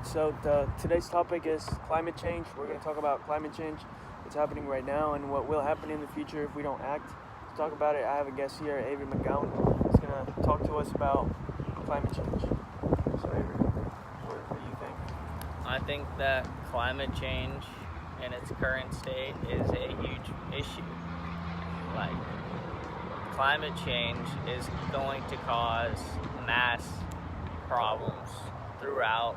right, so today's topic is climate change. We're going to talk about climate change, what's happening right now, and what will happen in the future if we don't act. To talk about it, I have a guest here, Avery McGowan. He's going to talk to us about climate change. So, Avery, what do you think? I think that climate change in its current state is a huge issue. Like, climate change is going to cause mass problems throughout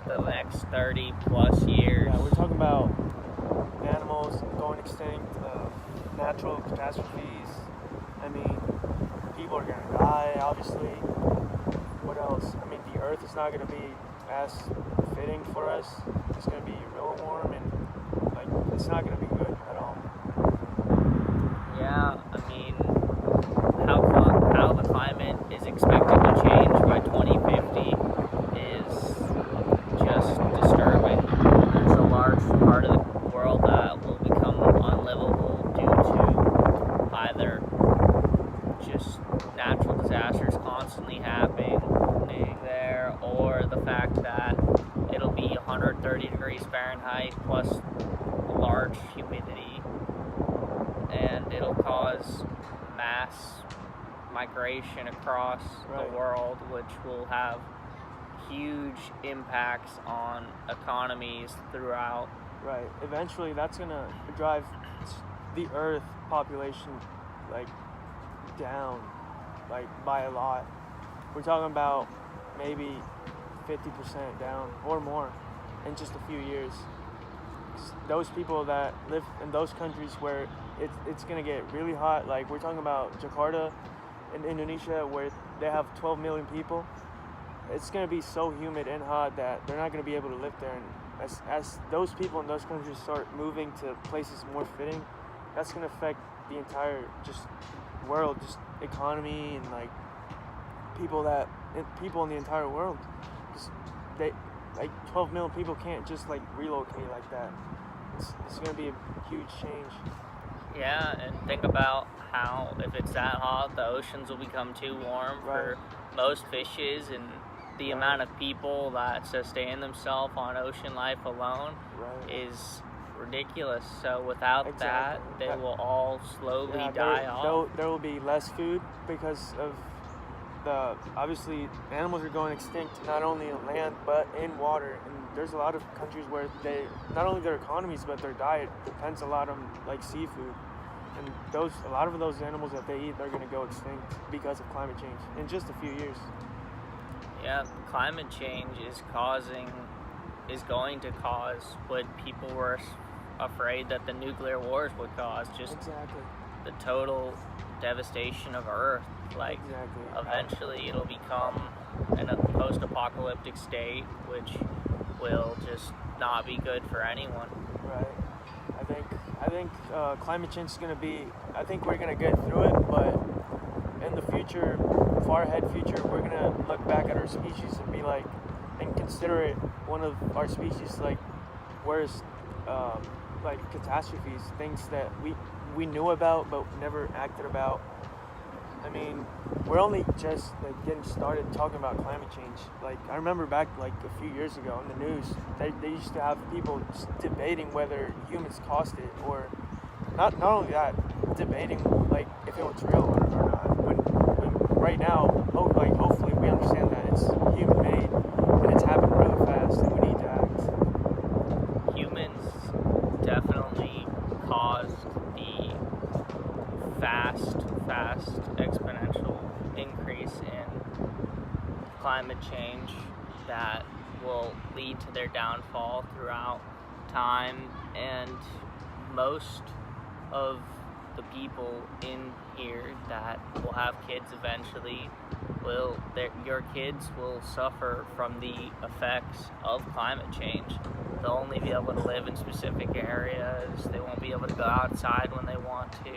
the next 30 plus years. Yeah, we're talking about animals going extinct, natural catastrophes. I mean, people are going to die, obviously. What else? I mean, the earth is not going to be as fitting for us. It's going to be real warm and, like, it's not going to be good at all. Yeah, I mean, how the climate is expected to change by 2050 is just disturbing. There's a large part of the world that will become unlivable due to either just natural disasters constantly happening there, or the fact that it'll be 130 degrees Fahrenheit plus large humidity, and it'll cause mass migration across the world, which will have huge impacts on economies throughout. Right. Eventually, that's going to drive the Earth population, like, down, like, by a lot. We're talking about maybe 50% down or more in just a few years. Those people that live in those countries where it's going to get really hot, like we're talking about Jakarta in Indonesia, where they have 12 million people. It's going to be so humid and hot that they're not going to be able to live there. And as those people in those countries start moving to places more fitting, that's going to affect the entire just world, just economy, and like people in the entire world. Because they, like, 12 million people can't just like relocate like that. It's going to be a huge change. Yeah, and think about how if it's that hot, the oceans will become too warm for most fishes, and the amount of people that sustain themselves on ocean life alone is ridiculous. So without that, they will all slowly die off. There will be less food because of obviously animals are going extinct, not only on land but in water. And there's a lot of countries where not only their economies but their diet depends a lot on like seafood. And a lot of those animals that they eat, they're going to go extinct because of climate change in just a few years. Yeah, climate change is going to cause what people were afraid that the nuclear wars would cause, just the total devastation of Earth. Like, eventually it'll become in a post-apocalyptic state, which will just not be good for anyone. Right. I think climate change is going to be, I think we're going to get through it, but in the future, far ahead future, we're going to look back at our species and be like, and consider it one of our species, like, worst, like, catastrophes, things that we knew about but never acted about. I mean, we're only just like getting started talking about climate change. Like, I remember back like a few years ago in the news, they used to have people just debating whether humans caused it, or not only that, debating like if it was real or not. When right now, hopefully we understand that it's human made and it's happened really fast and we need to act. Humans definitely caused the fast exponential increase in climate change that will lead to their downfall throughout time, and most of the people in here that will have kids eventually your kids will suffer from the effects of climate change. They'll only be able to live in specific areas. They won't be able to go outside when they want to.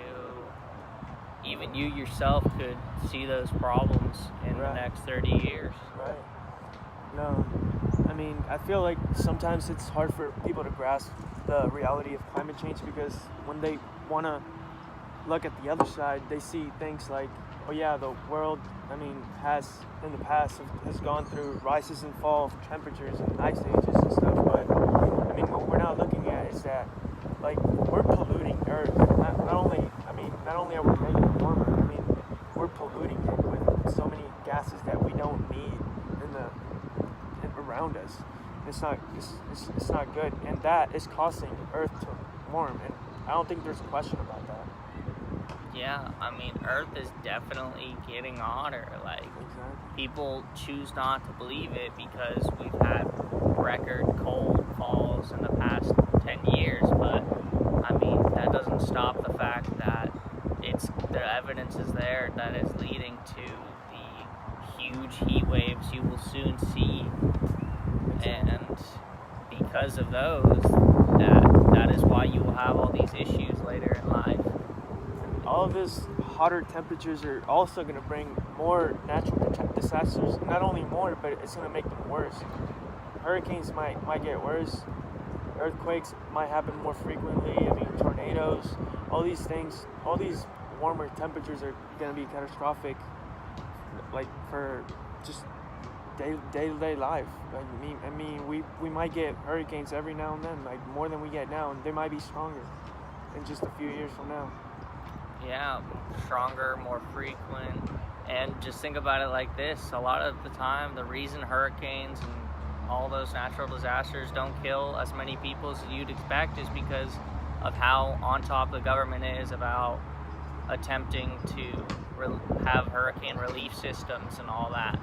Even you yourself could see those problems in the next 30 years. Right. No, I mean, I feel like sometimes it's hard for people to grasp the reality of climate change, because when they want to look at the other side, they see things like oh yeah, the world, I mean, has in the past has gone through rises and fall of temperatures and ice ages and stuff. But I mean, what we're not looking at is that like we're polluting Earth. Not only are we making it warmer. I mean, we're polluting it with so many gases that we don't need around us. It's not good, and that is causing Earth to warm. And I don't think there's a question about that. Yeah, I mean, Earth is definitely getting hotter. Like, Exactly. people choose not to believe it because we've had record cold falls in the past 10 years, but I mean, that doesn't stop the fact that the evidence is there that is leading to the huge heat waves you will soon see, and because of those, that is why you will have all these issues later in life. All of this hotter temperatures are also going to bring more natural disasters. Not only more, but it's going to make them worse. Hurricanes might get worse. Earthquakes might happen more frequently. I mean, tornadoes, all these things, all these warmer temperatures are going to be catastrophic, like for just day-to-day life. I mean, we might get hurricanes every now and then, like more than we get now, and they might be stronger in just a few years from now. Yeah, stronger, more frequent, and just think about it like this. A lot of the time, the reason hurricanes and all those natural disasters don't kill as many people as you'd expect is because of how on top the government is about attempting to have hurricane relief systems and all that.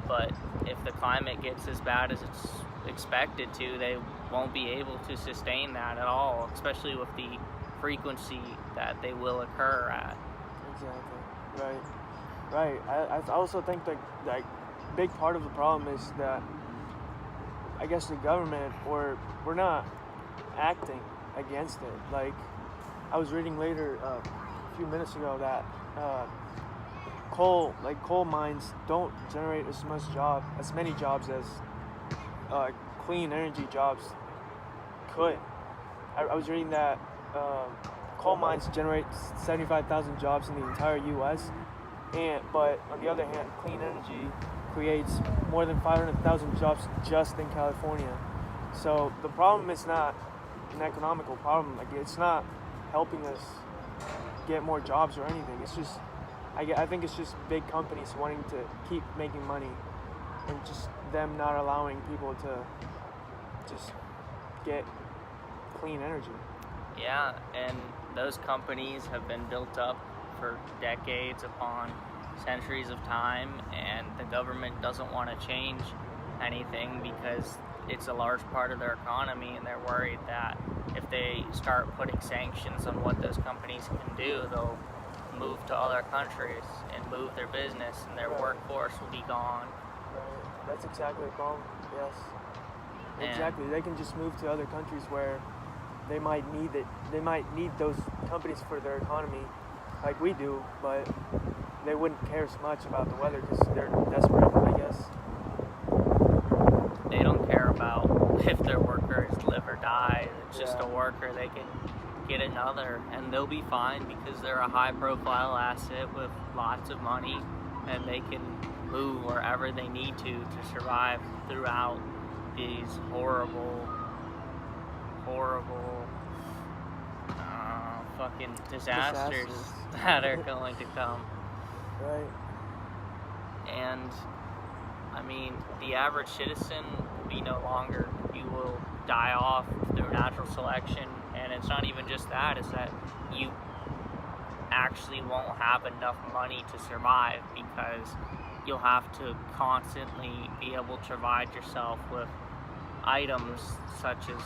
But if the climate gets as bad as it's expected to, they won't be able to sustain that at all, especially with the frequency that they will occur at. Exactly. Right. I also think that like big part of the problem is that I guess the government we're not acting against it. Like I was reading later a few minutes ago that coal mines don't generate as many jobs as clean energy jobs could. I was reading that coal mines generate 75,000 jobs in the entire U.S. But on the other hand, clean energy creates more than 500,000 jobs just in California. So the problem is not an economical problem. Like it's not helping us get more jobs or anything. It's just I think it's just big companies wanting to keep making money and just them not allowing people to just get clean energy. Yeah, and those companies have been built up for decades upon centuries of time, and the government doesn't want to change anything because it's a large part of their economy, and they're worried that if they start putting sanctions on what those companies can do, they'll move to other countries and move their business, and their workforce will be gone. Right. That's exactly the problem. Yes. And exactly. They can just move to other countries where they might need it. They might need those companies for their economy, like we do, but they wouldn't care so much about the weather because they're desperate, I guess. They don't care about if their workers live or die. It's just a worker. They can get another, and they'll be fine because they're a high-profile asset with lots of money, and they can move wherever they need to survive throughout these horrible fucking disasters that are going to come. Right. And I mean, the average citizen will be no longer. You will die off through natural selection, and it's not even just that, it's that you actually won't have enough money to survive because you'll have to constantly be able to provide yourself with items such as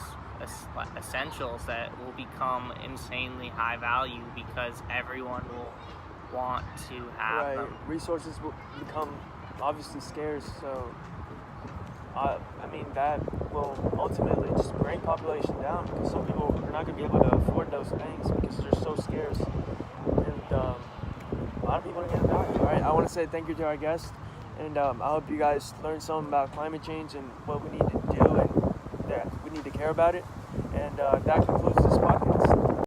essentials that will become insanely high value because everyone will want to have them. Resources will become obviously scarce, so I mean that will ultimately just bring population down because some people are not going to be able to afford those things because they're so scarce, and a lot of people are going to die. All right, I want to say thank you to our guest, and I hope you guys learned something about climate change and what we need to do and that we need to care about it. And that concludes